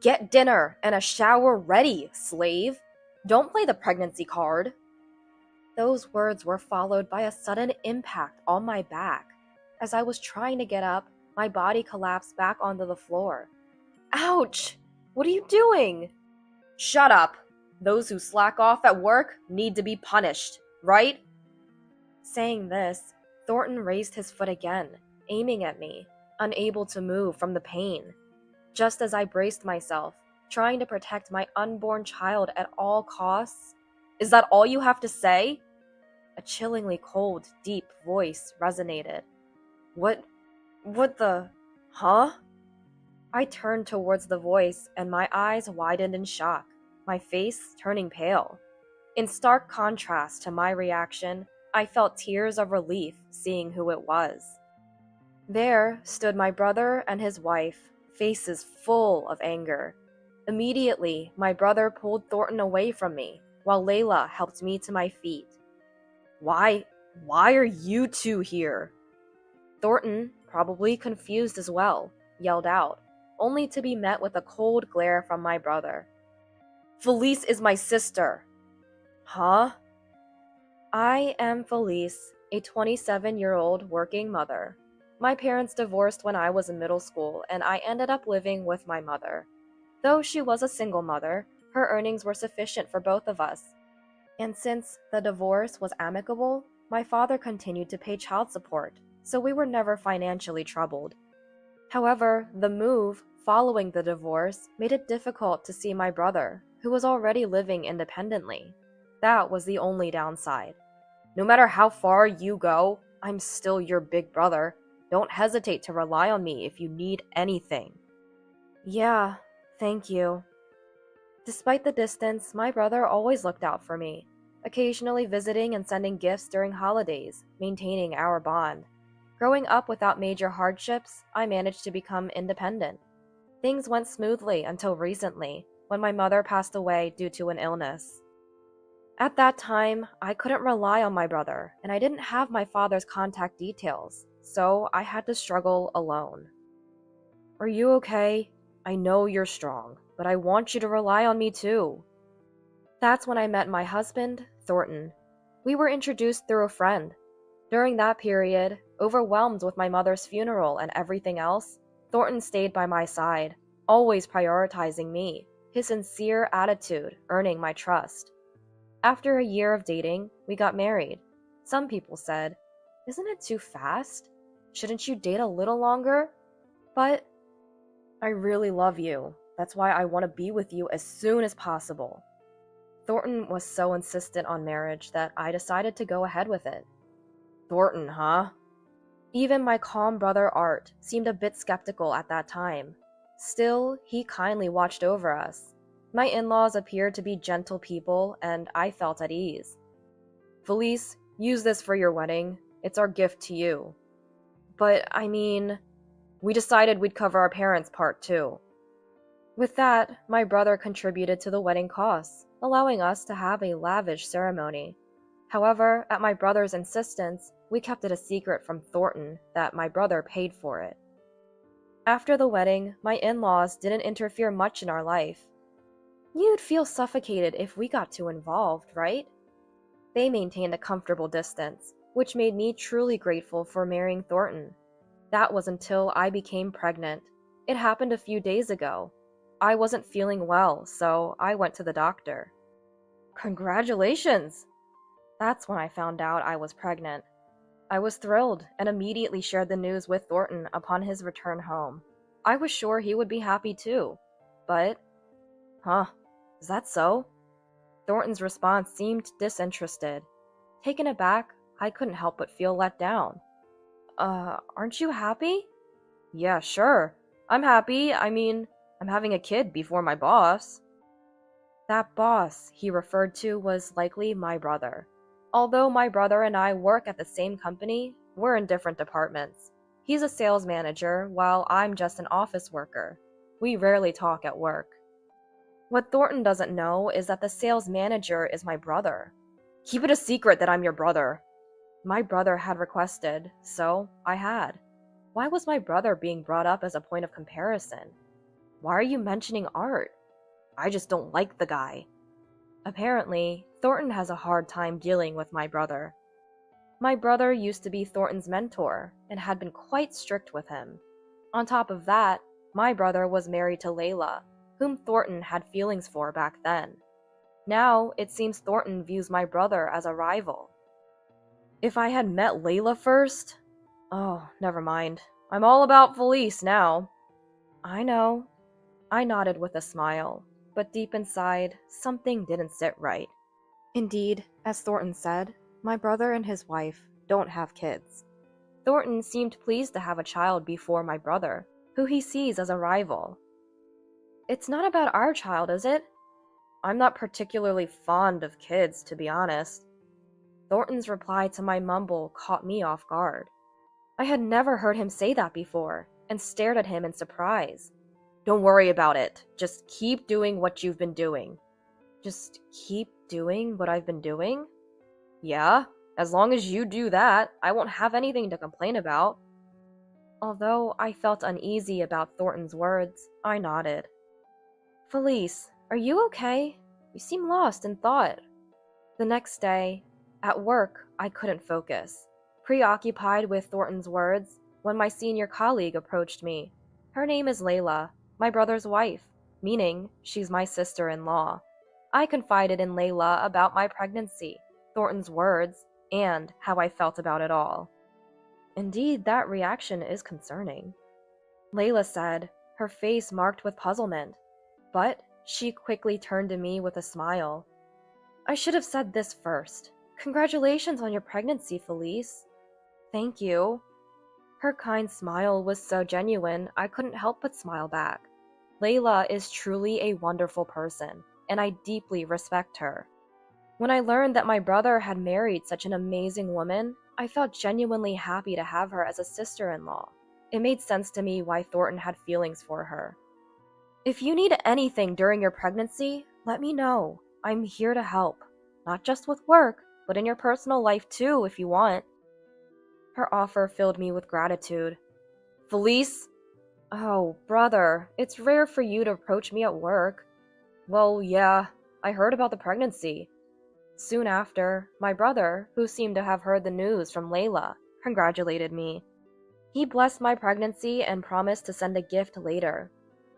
Get dinner and a shower ready, slave. Don't play the pregnancy card. Those words were followed by a sudden impact on my back. As I was trying to get up, my body collapsed back onto the floor. Ouch! What are you doing? Shut up! Those who slack off at work need to be punished, right? Saying this, Thornton raised his foot again, aiming at me, unable to move from the pain. Just as I braced myself, trying to protect my unborn child at all costs. Is that all you have to say? A chillingly cold, deep voice resonated. What the... Huh? I turned towards the voice and my eyes widened in shock, my face turning pale. In stark contrast to my reaction, I felt tears of relief seeing who it was. There stood my brother and his wife, faces full of anger. Immediately, my brother pulled Thornton away from me, while Layla helped me to my feet. Why are you two here? Thornton, probably confused as well, yelled out, only to be met with a cold glare from my brother. Felice is my sister. Huh? I am Felice, a 27-year-old working mother. My parents divorced when I was in middle school, and I ended up living with my mother. Though she was a single mother, her earnings were sufficient for both of us. And since the divorce was amicable, my father continued to pay child support, so we were never financially troubled. However, the move following the divorce made it difficult to see my brother, who was already living independently. That was the only downside. No matter how far you go, I'm still your big brother. Don't hesitate to rely on me if you need anything. Yeah, thank you. Despite the distance, my brother always looked out for me, occasionally visiting and sending gifts during holidays, maintaining our bond. Growing up without major hardships, I managed to become independent. Things went smoothly until recently, when my mother passed away due to an illness. At that time, I couldn't rely on my brother, and I didn't have my father's contact details, so I had to struggle alone. Are you okay? I know you're strong, but I want you to rely on me too. That's when I met my husband, Thornton. We were introduced through a friend. During that period, overwhelmed with my mother's funeral and everything else, Thornton stayed by my side, always prioritizing me, his sincere attitude earning my trust. After a year of dating, we got married. Some people said, "Isn't it too fast? Shouldn't you date a little longer?" But I really love you. That's why I want to be with you as soon as possible. Thornton was so insistent on marriage that I decided to go ahead with it. Thornton, huh? Even my calm brother Art seemed a bit skeptical at that time. Still, he kindly watched over us. My in-laws appeared to be gentle people, and I felt at ease. Felice, use this for your wedding. It's our gift to you. But, we decided we'd cover our parents' part too. With that, my brother contributed to the wedding costs, allowing us to have a lavish ceremony. However, at my brother's insistence, we kept it a secret from Thornton that my brother paid for it. After the wedding, my in-laws didn't interfere much in our life. You'd feel suffocated if we got too involved, right? They maintained a comfortable distance, which made me truly grateful for marrying Thornton. That was until I became pregnant. It happened a few days ago. I wasn't feeling well, so I went to the doctor. Congratulations! That's when I found out I was pregnant. I was thrilled and immediately shared the news with Thornton upon his return home. I was sure he would be happy too. But, is that so? Thornton's response seemed disinterested. Taken aback, I couldn't help but feel let down. Aren't you happy? Yeah, sure. I'm happy. I'm having a kid before my boss. That boss he referred to was likely my brother. Although my brother and I work at the same company, we're in different departments. He's a sales manager, while I'm just an office worker. We rarely talk at work. What Thornton doesn't know is that the sales manager is my brother. Keep it a secret that I'm your brother. My brother had requested, so I had. Why was my brother being brought up as a point of comparison? Why are you mentioning Art? I just don't like the guy. Apparently, Thornton has a hard time dealing with my brother. My brother used to be Thornton's mentor and had been quite strict with him. On top of that, my brother was married to Layla, whom Thornton had feelings for back then. Now, it seems Thornton views my brother as a rival. If I had met Layla first... Oh, never mind. I'm all about Felice now. I know. I nodded with a smile, but deep inside, something didn't sit right. Indeed, as Thornton said, my brother and his wife don't have kids. Thornton seemed pleased to have a child before my brother, who he sees as a rival. It's not about our child, is it? I'm not particularly fond of kids, to be honest. Thornton's reply to my mumble caught me off guard. I had never heard him say that before, and stared at him in surprise. Don't worry about it. Just keep doing what you've been doing. Just keep doing what I've been doing? Yeah, as long as you do that, I won't have anything to complain about. Although I felt uneasy about Thornton's words, I nodded. Felice, are you okay? You seem lost in thought. The next day, at work, I couldn't focus, preoccupied with Thornton's words, when my senior colleague approached me. Her name is Layla, my brother's wife, meaning she's my sister-in-law. I confided in Layla about my pregnancy, Thornton's words, and how I felt about it all. Indeed, that reaction is concerning. Layla said, her face marked with puzzlement, but she quickly turned to me with a smile. I should have said this first. Congratulations on your pregnancy, Felice. Thank you. Her kind smile was so genuine, I couldn't help but smile back. Layla is truly a wonderful person, and I deeply respect her. When I learned that my brother had married such an amazing woman, I felt genuinely happy to have her as a sister-in-law. It made sense to me why Thornton had feelings for her. If you need anything during your pregnancy, let me know. I'm here to help. Not just with work, but in your personal life too, if you want. Her offer filled me with gratitude. Felice? Oh, brother, it's rare for you to approach me at work. Well, yeah, I heard about the pregnancy. Soon after, my brother, who seemed to have heard the news from Layla, congratulated me. He blessed my pregnancy and promised to send a gift later.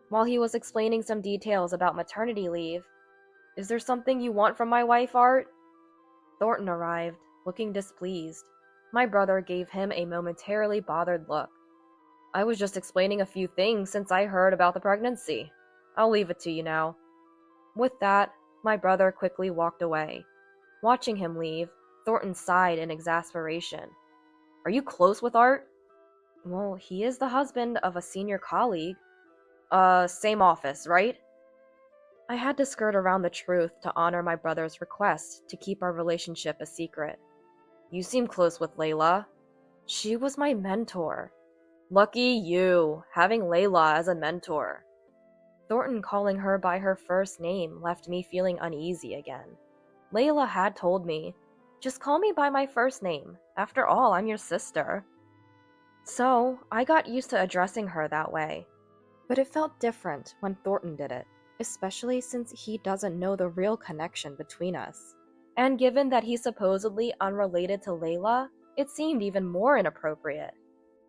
While he was explaining some details about maternity leave, is there something you want from my wife, Art? Thornton arrived, looking displeased. My brother gave him a momentarily bothered look. I was just explaining a few things since I heard about the pregnancy. I'll leave it to you now. With that, my brother quickly walked away. Watching him leave, Thornton sighed in exasperation. Are you close with Art? Well, he is the husband of a senior colleague. Same office, right? I had to skirt around the truth to honor my brother's request to keep our relationship a secret. You seem close with Layla. She was my mentor. Lucky you, having Layla as a mentor. Thornton calling her by her first name left me feeling uneasy again. Layla had told me, just call me by my first name. After all, I'm your sister. So, I got used to addressing her that way. But it felt different when Thornton did it, especially since he doesn't know the real connection between us. And given that he's supposedly unrelated to Layla, it seemed even more inappropriate.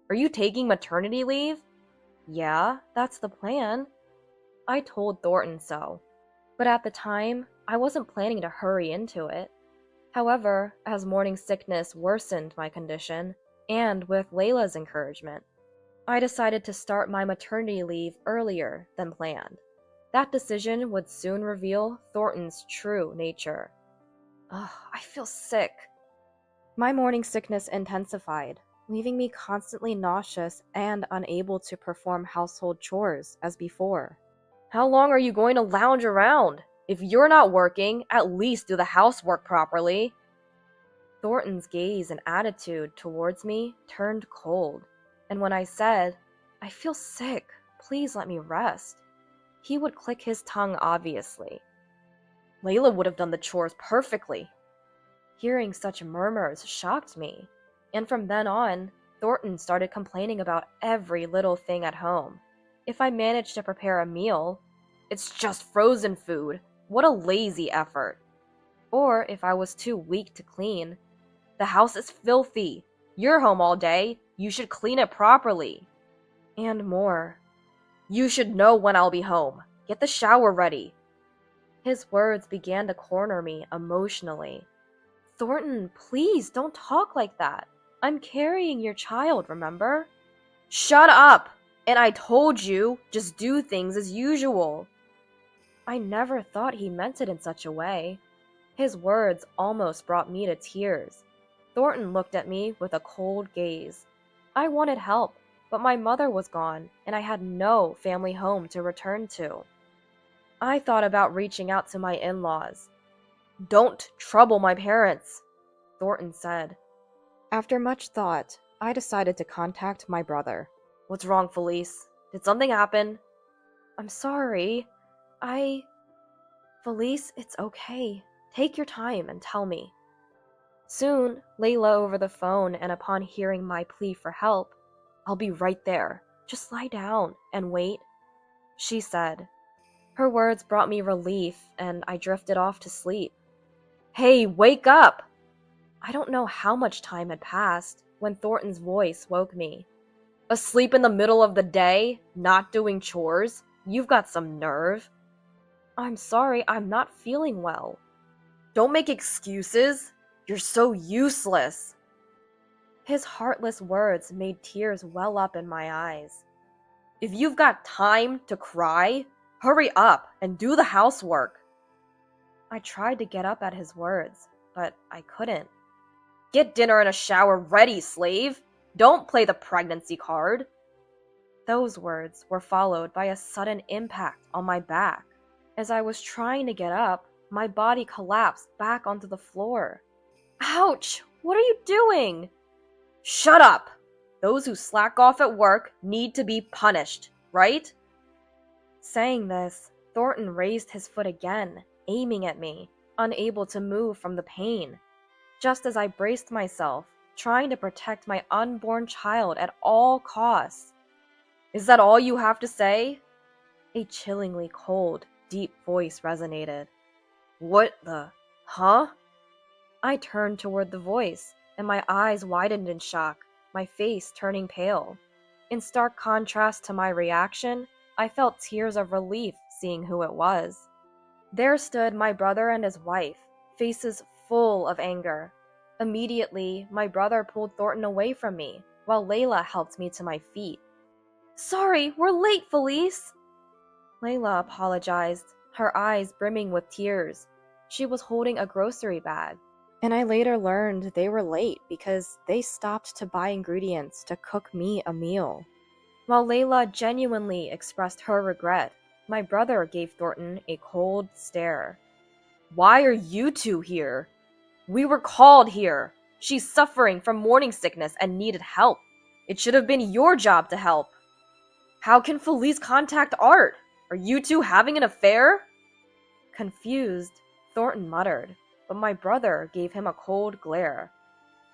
Are you taking maternity leave? Yeah, that's the plan. I told Thornton so, but at the time, I wasn't planning to hurry into it. However, as morning sickness worsened my condition, and with Layla's encouragement, I decided to start my maternity leave earlier than planned. That decision would soon reveal Thornton's true nature. Ugh, I feel sick. My morning sickness intensified, leaving me constantly nauseous and unable to perform household chores as before. How long are you going to lounge around? If you're not working, at least do the housework properly. Thornton's gaze and attitude towards me turned cold, and when I said, I feel sick, please let me rest, he would click his tongue obviously. Layla would have done the chores perfectly. Hearing such murmurs shocked me, and from then on, Thornton started complaining about every little thing at home. If I managed to prepare a meal, it's just frozen food. What a lazy effort. Or if I was too weak to clean, the house is filthy. You're home all day. You should clean it properly. And more. You should know when I'll be home. Get the shower ready. His words began to corner me emotionally. Thornton, please don't talk like that. I'm carrying your child, remember? Shut up! And I told you, just do things as usual. I never thought he meant it in such a way. His words almost brought me to tears. Thornton looked at me with a cold gaze. I wanted help, but my mother was gone, and I had no family home to return to. I thought about reaching out to my in-laws. Don't trouble my parents, Thornton said. After much thought, I decided to contact my brother. What's wrong, Felice? Did something happen? I'm sorry. Felice, it's okay. Take your time and tell me. Soon, Layla over the phone, and upon hearing my plea for help, I'll be right there. Just lie down and wait, she said. Her words brought me relief, and I drifted off to sleep. Hey, wake up! I don't know how much time had passed when Thornton's voice woke me. Asleep in the middle of the day? Not doing chores? You've got some nerve. I'm sorry, I'm not feeling well. Don't make excuses. You're so useless. His heartless words made tears well up in my eyes. If you've got time to cry, hurry up and do the housework. I tried to get up at his words, but I couldn't. Get dinner and a shower ready, slave. Don't play the pregnancy card. Those words were followed by a sudden impact on my back. As I was trying to get up, my body collapsed back onto the floor. Ouch! What are you doing? Shut up! Those who slack off at work need to be punished, right? Saying this, Thornton raised his foot again, aiming at me, unable to move from the pain. Just as I braced myself, trying to protect my unborn child at all costs. Is that all you have to say? A chillingly cold, deep voice resonated. What the? Huh? I turned toward the voice, and my eyes widened in shock, my face turning pale. In stark contrast to my reaction, I felt tears of relief seeing who it was. There stood my brother and his wife, faces full of anger. Immediately, my brother pulled Thornton away from me, while Layla helped me to my feet. Sorry, we're late, Felice! Layla apologized, her eyes brimming with tears. She was holding a grocery bag, and I later learned they were late because they stopped to buy ingredients to cook me a meal. While Layla genuinely expressed her regret, my brother gave Thornton a cold stare. Why are you two here? We were called here. She's suffering from morning sickness and needed help. It should have been your job to help. How can Felice contact Art? Are you two having an affair? Confused, Thornton muttered, but my brother gave him a cold glare.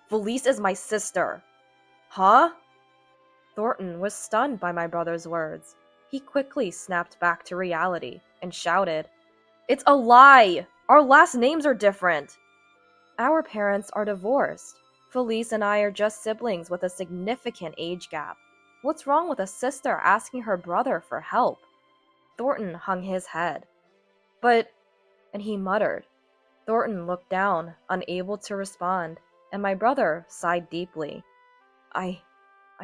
Felice is my sister. Huh? Thornton was stunned by my brother's words. He quickly snapped back to reality and shouted, It's a lie! Our last names are different! Our parents are divorced. Felice and I are just siblings with a significant age gap. What's wrong with a sister asking her brother for help? Thornton hung his head. And he muttered. Thornton looked down, unable to respond, and my brother sighed deeply. I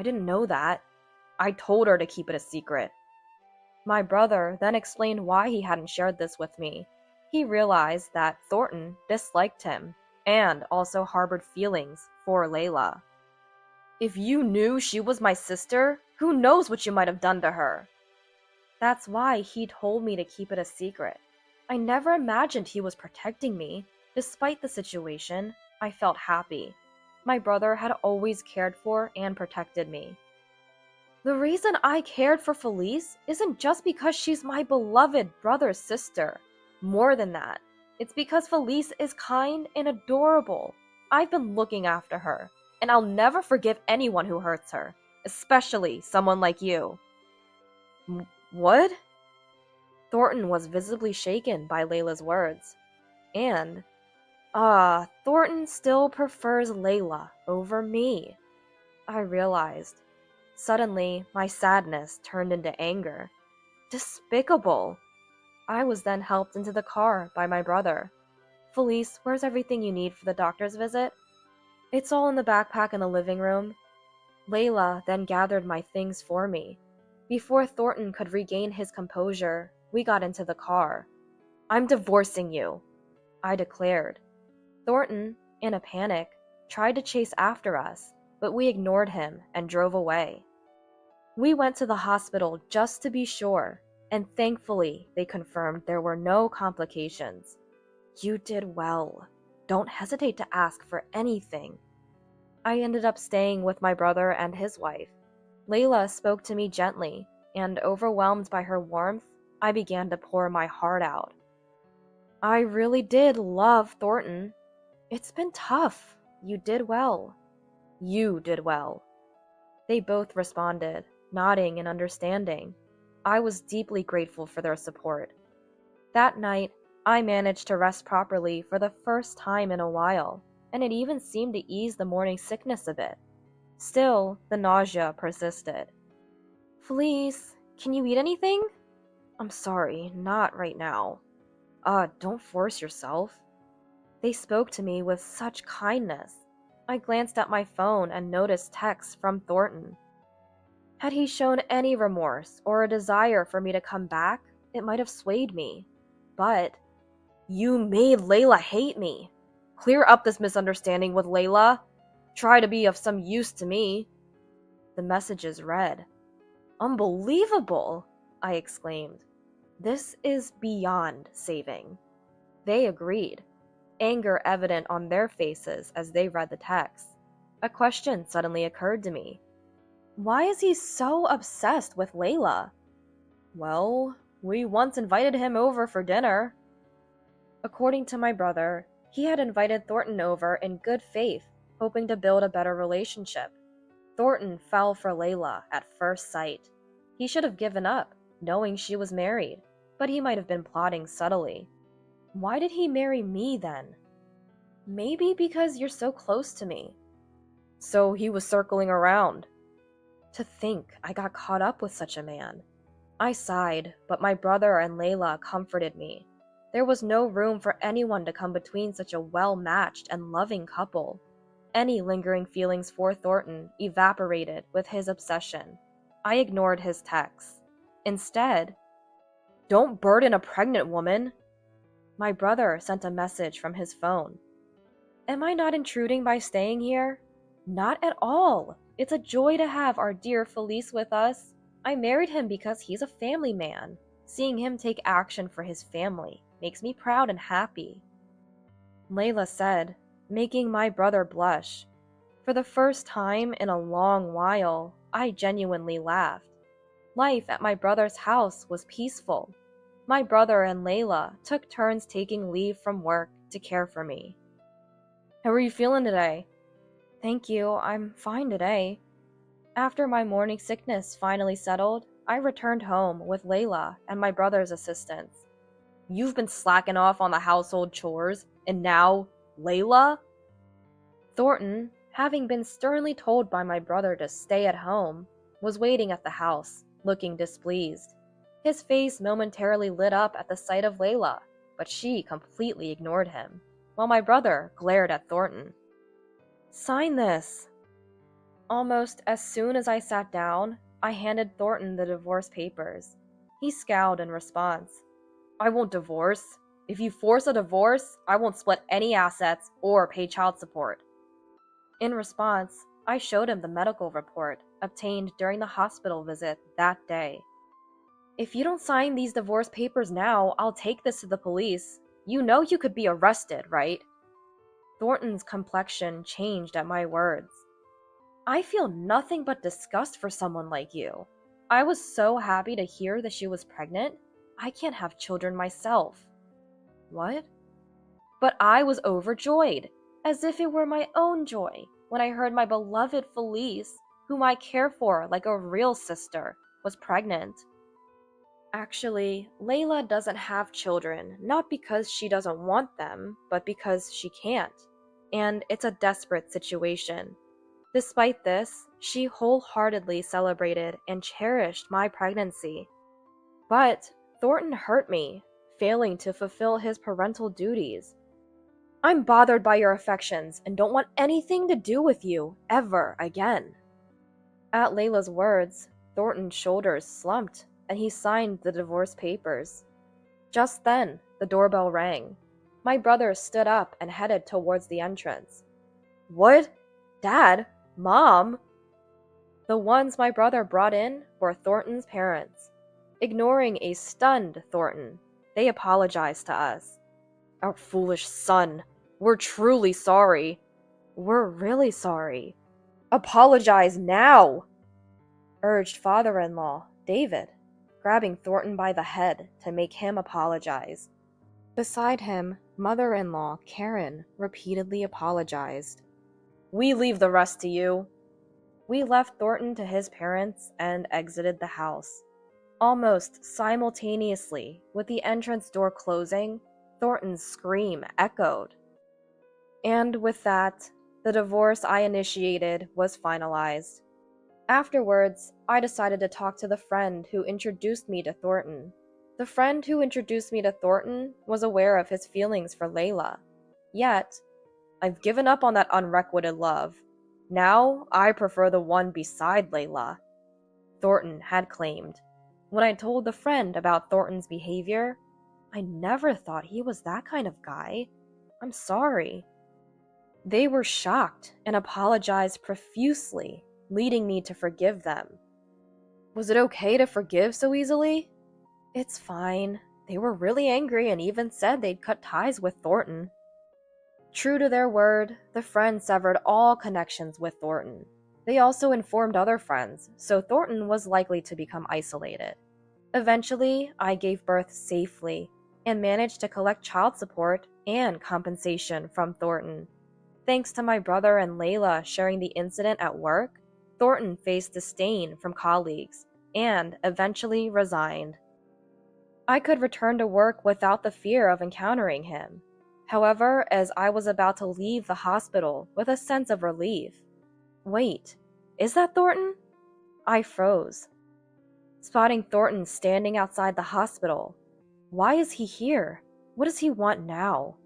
didn't know that. I told her to keep it a secret. My brother then explained why he hadn't shared this with me. He realized that Thornton disliked him and also harbored feelings for Layla. If you knew she was my sister, who knows what you might have done to her? That's why he told me to keep it a secret. I never imagined he was protecting me. Despite the situation, I felt happy. My brother had always cared for and protected me. The reason I cared for Felice isn't just because she's my beloved brother's sister. More than that, it's because Felice is kind and adorable. I've been looking after her, and I'll never forgive anyone who hurts her, especially someone like you. What? Thornton was visibly shaken by Layla's words. And, Thornton still prefers Layla over me. I realized. Suddenly, my sadness turned into anger. Despicable. I was then helped into the car by my brother. Felice, where's everything you need for the doctor's visit? It's all in the backpack in the living room. Layla then gathered my things for me. Before Thornton could regain his composure, we got into the car. I'm divorcing you, I declared. Thornton, in a panic, tried to chase after us, but we ignored him and drove away. We went to the hospital just to be sure, and thankfully they confirmed there were no complications. You did well. Don't hesitate to ask for anything. I ended up staying with my brother and his wife. Layla spoke to me gently, and overwhelmed by her warmth, I began to pour my heart out. I really did love Thornton. It's been tough. You did well. You did well. They both responded, nodding in understanding. I was deeply grateful for their support. That night, I managed to rest properly for the first time in a while, and it even seemed to ease the morning sickness a bit. Still, the nausea persisted. Felice, can you eat anything? I'm sorry, not right now. Don't force yourself. They spoke to me with such kindness. I glanced at my phone and noticed texts from Thornton. Had he shown any remorse or a desire for me to come back, it might have swayed me. But, you made Layla hate me. Clear up this misunderstanding with Layla. Try to be of some use to me. The messages read. Unbelievable, I exclaimed. This is beyond saving. They agreed, anger evident on their faces as they read the text. A question suddenly occurred to me. Why is he so obsessed with Layla? Well, we once invited him over for dinner. According to my brother, he had invited Thornton over in good faith, hoping to build a better relationship. Thornton fell for Layla at first sight. He should have given up, knowing she was married, but he might have been plotting subtly. Why did he marry me then? Maybe because you're so close to me. So he was circling around. To think I got caught up with such a man. I sighed, but my brother and Layla comforted me. There was no room for anyone to come between such a well-matched and loving couple. Any lingering feelings for Thornton evaporated with his obsession. I ignored his texts. Instead, don't burden a pregnant woman. My brother sent a message from his phone. Am I not intruding by staying here? Not at all. It's a joy to have our dear Felice with us. I married him because he's a family man. Seeing him take action for his family makes me proud and happy. Layla said, making my brother blush. For the first time in a long while, I genuinely laughed. Life at my brother's house was peaceful. My brother and Layla took turns taking leave from work to care for me. How are you feeling today? Thank you, I'm fine today. After my morning sickness finally settled, I returned home with Layla and my brother's assistance. You've been slacking off on the household chores, and now, Layla? Thornton, having been sternly told by my brother to stay at home, was waiting at the house, looking displeased. His face momentarily lit up at the sight of Layla, but she completely ignored him, while my brother glared at Thornton. Sign this. Almost as soon as I sat down, I handed Thornton the divorce papers. He scowled in response. I won't divorce. If you force a divorce, I won't split any assets or pay child support. In response, I showed him the medical report obtained during the hospital visit that day. If you don't sign these divorce papers now, I'll take this to the police. You know you could be arrested, right? Thornton's complexion changed at my words. I feel nothing but disgust for someone like you. I was so happy to hear that she was pregnant. I can't have children myself. What? But I was overjoyed, as if it were my own joy, when I heard my beloved Felice, whom I care for like a real sister, was pregnant. Actually, Layla doesn't have children, not because she doesn't want them, but because she can't. And it's a desperate situation. Despite this, she wholeheartedly celebrated and cherished my pregnancy. But Thornton hurt me, failing to fulfill his parental duties. I'm bothered by your affections and don't want anything to do with you ever again. At Layla's words, Thornton's shoulders slumped and he signed the divorce papers. Just then, the doorbell rang. My brother stood up and headed towards the entrance. What? Dad? Mom? The ones my brother brought in were Thornton's parents. Ignoring a stunned Thornton, they apologized to us. Our foolish son. We're truly sorry. We're really sorry. Apologize now! Urged father-in-law, David, grabbing Thornton by the head to make him apologize. Beside him, mother-in-law, Karen, repeatedly apologized. We leave the rest to you. We left Thornton to his parents and exited the house. Almost simultaneously, with the entrance door closing, Thornton's scream echoed. And with that, the divorce I initiated was finalized. Afterwards, I decided to talk to the friend who introduced me to Thornton. The friend who introduced me to Thornton was aware of his feelings for Layla. Yet, I've given up on that unrequited love. Now, I prefer the one beside Layla, Thornton had claimed. When I told the friend about Thornton's behavior, I never thought he was that kind of guy. I'm sorry. They were shocked and apologized profusely, leading me to forgive them. Was it okay to forgive so easily? It's fine. They were really angry and even said they'd cut ties with Thornton. True to their word, the friends severed all connections with Thornton. They also informed other friends, so Thornton was likely to become isolated. Eventually, I gave birth safely and managed to collect child support and compensation from Thornton. Thanks to my brother and Layla sharing the incident at work, Thornton faced disdain from colleagues and eventually resigned. I could return to work without the fear of encountering him. However, as I was about to leave the hospital with a sense of relief, wait, is that Thornton? I froze. Spotting Thornton standing outside the hospital. Why is he here? What does he want now?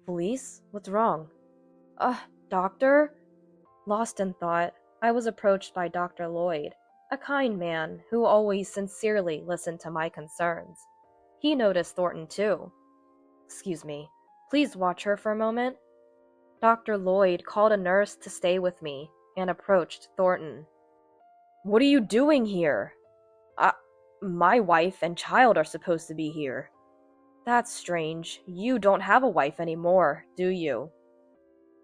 Police? What's wrong? Doctor? Lost in thought, I was approached by Dr. Lloyd, a kind man who always sincerely listened to my concerns. He noticed Thornton too. Excuse me, please watch her for a moment. Dr. Lloyd called a nurse to stay with me and approached Thornton. What are you doing here? My wife and child are supposed to be here. That's strange. You don't have a wife anymore, do you?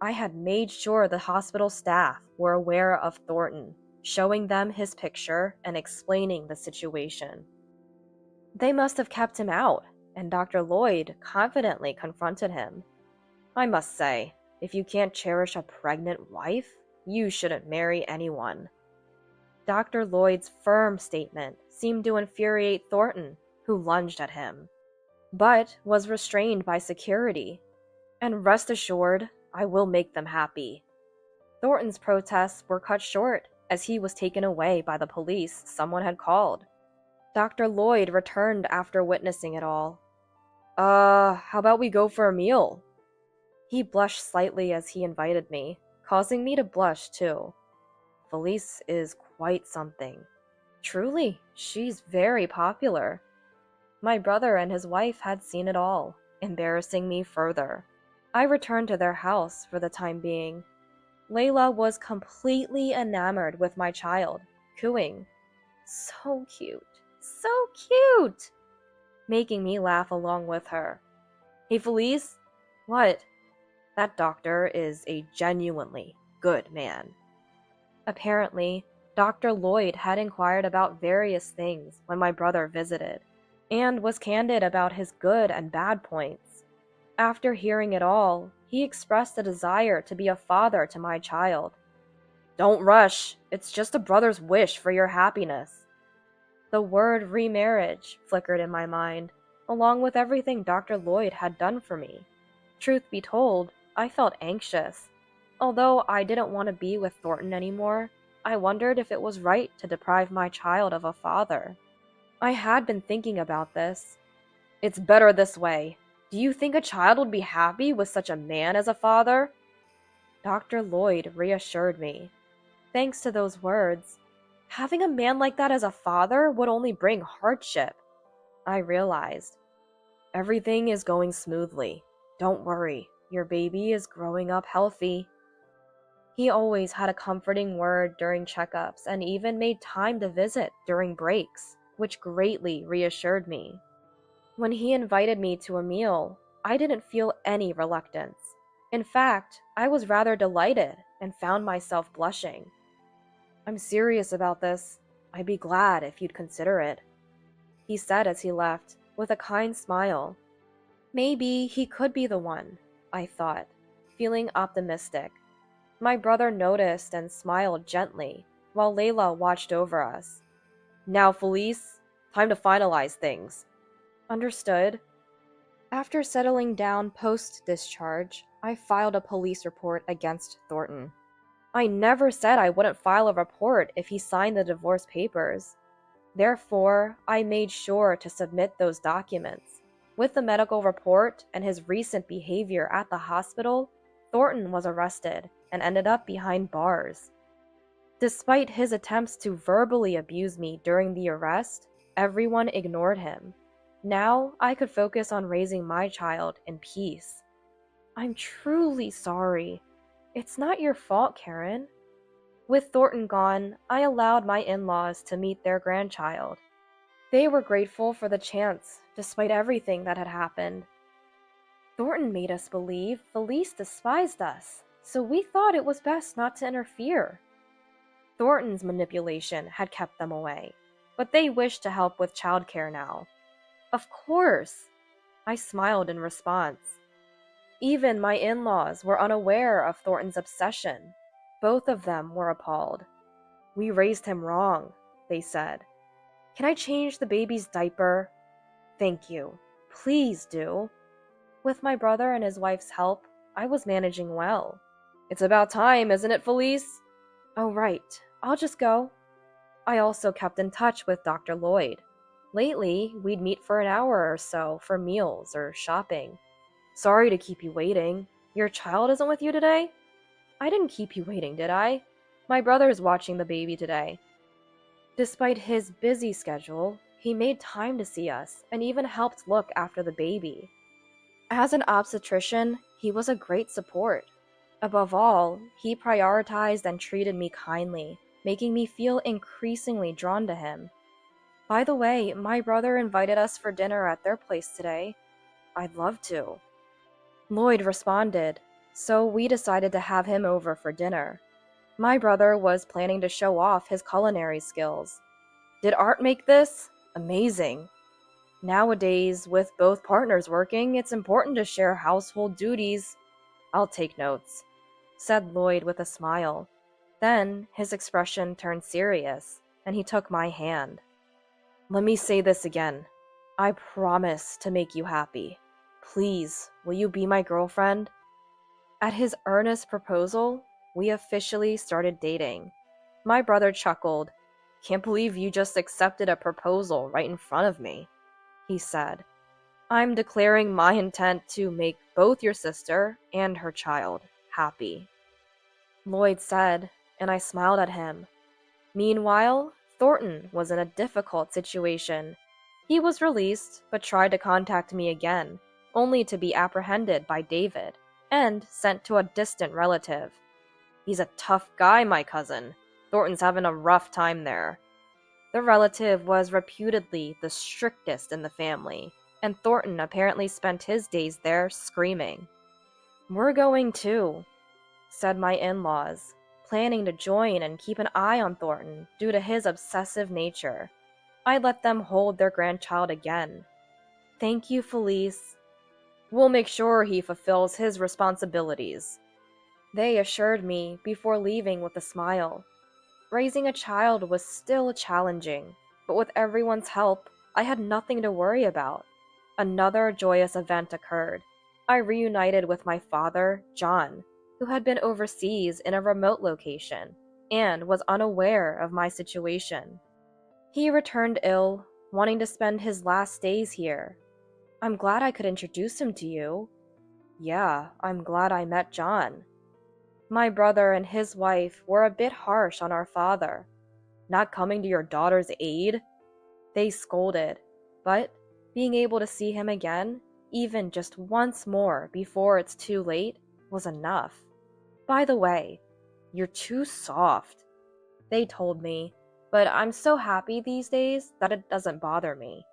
I had made sure the hospital staff were aware of Thornton, showing them his picture and explaining the situation. They must have kept him out, and Dr. Lloyd confidently confronted him. I must say, if you can't cherish a pregnant wife, you shouldn't marry anyone. Dr. Lloyd's firm statement seemed to infuriate Thornton, who lunged at him, but was restrained by security. And rest assured, I will make them happy. Thornton's protests were cut short as he was taken away by the police someone had called. Dr. Lloyd returned after witnessing it all. How about we go for a meal? He blushed slightly as he invited me, causing me to blush too. Felice is quite something. Truly, she's very popular. My brother and his wife had seen it all, embarrassing me further. I returned to their house for the time being. Layla was completely enamored with my child, cooing, "So cute, so cute," making me laugh along with her. Hey Felice, what? That doctor is a genuinely good man. Apparently, Dr. Lloyd had inquired about various things when my brother visited, and was candid about his good and bad points. After hearing it all, he expressed a desire to be a father to my child. Don't rush, it's just a brother's wish for your happiness. The word remarriage flickered in my mind, along with everything Dr. Lloyd had done for me. Truth be told, I felt anxious. Although I didn't want to be with Thornton anymore, I wondered if it was right to deprive my child of a father. I had been thinking about this. It's better this way. Do you think a child would be happy with such a man as a father? Dr. Lloyd reassured me. Thanks to those words, having a man like that as a father would only bring hardship. I realized. Everything is going smoothly. Don't worry, your baby is growing up healthy. He always had a comforting word during checkups and even made time to visit during breaks, which greatly reassured me. When he invited me to a meal, I didn't feel any reluctance. In fact, I was rather delighted and found myself blushing. I'm serious about this. I'd be glad if you'd consider it, he said as he left, with a kind smile. Maybe he could be the one, I thought, feeling optimistic. My brother noticed and smiled gently, while Layla watched over us. Now, Felice, time to finalize things. Understood. After settling down post-discharge, I filed a police report against Thornton. I never said I wouldn't file a report if he signed the divorce papers. Therefore, I made sure to submit those documents. With the medical report and his recent behavior at the hospital, Thornton was arrested and ended up behind bars. Despite his attempts to verbally abuse me during the arrest, everyone ignored him. Now I could focus on raising my child in peace. I'm truly sorry. It's not your fault, Karen. With Thornton gone, I allowed my in-laws to meet their grandchild. They were grateful for the chance, despite everything that had happened. Thornton made us believe Felice despised us, so we thought it was best not to interfere. Thornton's manipulation had kept them away, but they wished to help with childcare now. Of course! I smiled in response. Even my in-laws were unaware of Thornton's obsession. Both of them were appalled. We raised him wrong, they said. Can I change the baby's diaper? Thank you. Please do. With my brother and his wife's help, I was managing well. It's about time, isn't it, Felice? Oh, right. I'll just go. I also kept in touch with Dr. Lloyd. Lately, we'd meet for an hour or so for meals or shopping. Sorry to keep you waiting. Your child isn't with you today? I didn't keep you waiting, did I? My brother's watching the baby today. Despite his busy schedule, he made time to see us and even helped look after the baby. As an obstetrician, he was a great support. Above all, he prioritized and treated me kindly, making me feel increasingly drawn to him. By the way, my brother invited us for dinner at their place today. I'd love to. Lloyd responded, so we decided to have him over for dinner. My brother was planning to show off his culinary skills. Did Art make this? Amazing. Nowadays, with both partners working, it's important to share household duties. I'll take notes, said Lloyd with a smile. Then his expression turned serious, and he took my hand. Let me say this again. I promise to make you happy. Please, will you be my girlfriend? At his earnest proposal, we officially started dating. My brother chuckled. Can't believe you just accepted a proposal right in front of me, he said. I'm declaring my intent to make both your sister and her child happy, Lloyd said, and I smiled at him. Meanwhile, Thornton was in a difficult situation. He was released, but tried to contact me again, only to be apprehended by David and sent to a distant relative. He's a tough guy, my cousin. Thornton's having a rough time there. The relative was reputedly the strictest in the family, and Thornton apparently spent his days there screaming. We're going too, said my in-laws, planning to join and keep an eye on Thornton due to his obsessive nature. I let them hold their grandchild again. Thank you, Felice. We'll make sure he fulfills his responsibilities, they assured me before leaving with a smile. Raising a child was still challenging, but with everyone's help, I had nothing to worry about. Another joyous event occurred. I reunited with my father, John, who had been overseas in a remote location and was unaware of my situation. He returned ill, wanting to spend his last days here. I'm glad I could introduce him to you. Yeah, I'm glad I met John. My brother and his wife were a bit harsh on our father. Not coming to your daughter's aid? They scolded, but being able to see him again, even just once more before it's too late, was enough. By the way, you're too soft, they told me, but I'm so happy these days that it doesn't bother me.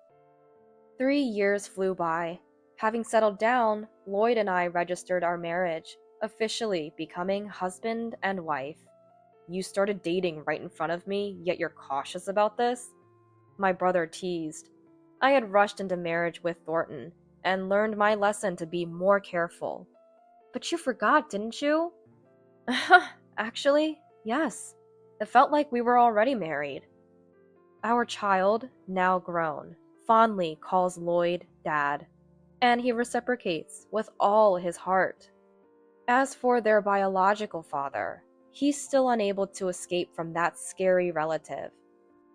3 years flew by. Having settled down, Lloyd and I registered our marriage, officially becoming husband and wife. You started dating right in front of me, yet you're cautious about this? My brother teased. I had rushed into marriage with Thornton and learned my lesson to be more careful. But you forgot, didn't you? Actually, yes. It felt like we were already married. Our child, now grown, fondly calls Lloyd Dad, and he reciprocates with all his heart. As for their biological father, he's still unable to escape from that scary relative.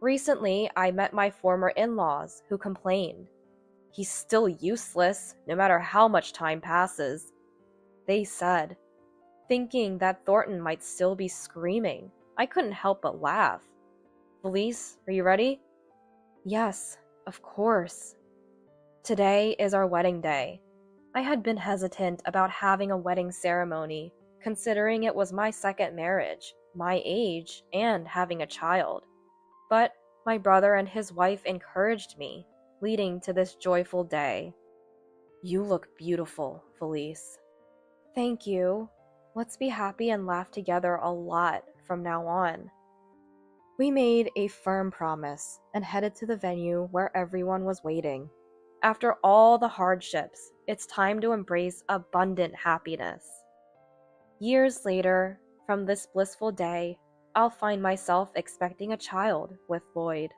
Recently, I met my former in-laws who complained. He's still useless, no matter how much time passes. They said, thinking that Thornton might still be screaming. I couldn't help but laugh. Felice, are you ready? Yes, of course. Today is our wedding day. I had been hesitant about having a wedding ceremony, considering it was my second marriage, my age, and having a child. But my brother and his wife encouraged me, leading to this joyful day. You look beautiful, Felice. Thank you. Let's be happy and laugh together a lot from now on. We made a firm promise and headed to the venue where everyone was waiting. After all the hardships, it's time to embrace abundant happiness. Years later, from this blissful day, I'll find myself expecting a child with Lloyd.